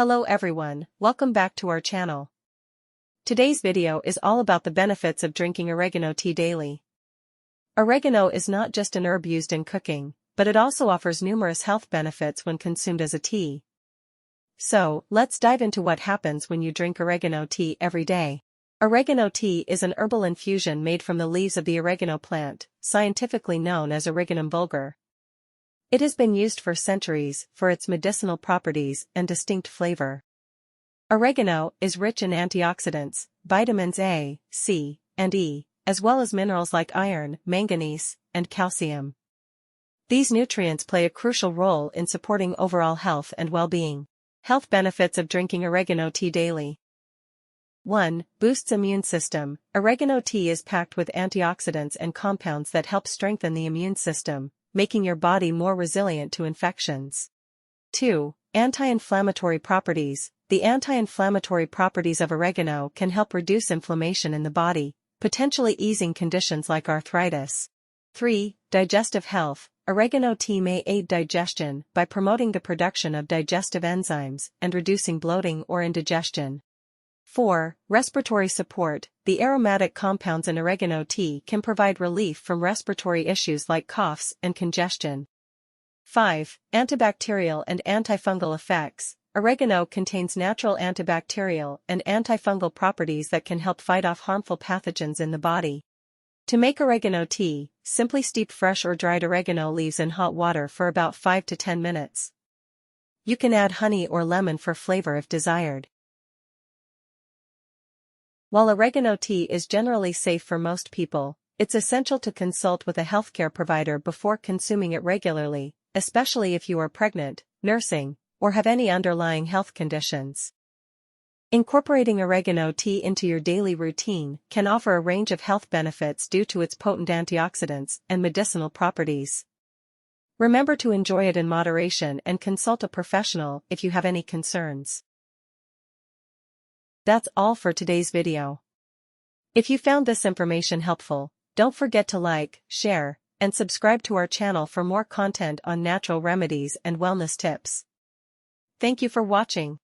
Hello everyone, welcome back to our channel. Today's video is all about the benefits of drinking oregano tea daily. Oregano is not just an herb used in cooking, but it also offers numerous health benefits when consumed as a tea. So, let's dive into what happens when you drink oregano tea every day. Oregano tea is an herbal infusion made from the leaves of the oregano plant, scientifically known as Origanum vulgar. It has been used for centuries for its medicinal properties and distinct flavor. Oregano is rich in antioxidants, vitamins A, C, and E, as well as minerals like iron, manganese, and calcium. These nutrients play a crucial role in supporting overall health and well-being. Health benefits of drinking oregano tea daily. 1. Boosts immune system. Oregano tea is packed with antioxidants and compounds that help strengthen the immune system, making your body more resilient to infections. 2. Anti-inflammatory properties. The anti-inflammatory properties of oregano can help reduce inflammation in the body, potentially easing conditions like arthritis. 3. Digestive health. Oregano tea may aid digestion by promoting the production of digestive enzymes and reducing bloating or indigestion. 4. Respiratory support. The aromatic compounds in oregano tea can provide relief from respiratory issues like coughs and congestion. 5. Antibacterial and antifungal effects. Oregano contains natural antibacterial and antifungal properties that can help fight off harmful pathogens in the body. To make oregano tea, simply steep fresh or dried oregano leaves in hot water for about 5 to 10 minutes. You can add honey or lemon for flavor if desired. While oregano tea is generally safe for most people, it's essential to consult with a healthcare provider before consuming it regularly, especially if you are pregnant, nursing, or have any underlying health conditions. Incorporating oregano tea into your daily routine can offer a range of health benefits due to its potent antioxidants and medicinal properties. Remember to enjoy it in moderation and consult a professional if you have any concerns. That's all for today's video. If you found this information helpful, don't forget to like, share, and subscribe to our channel for more content on natural remedies and wellness tips. Thank you for watching.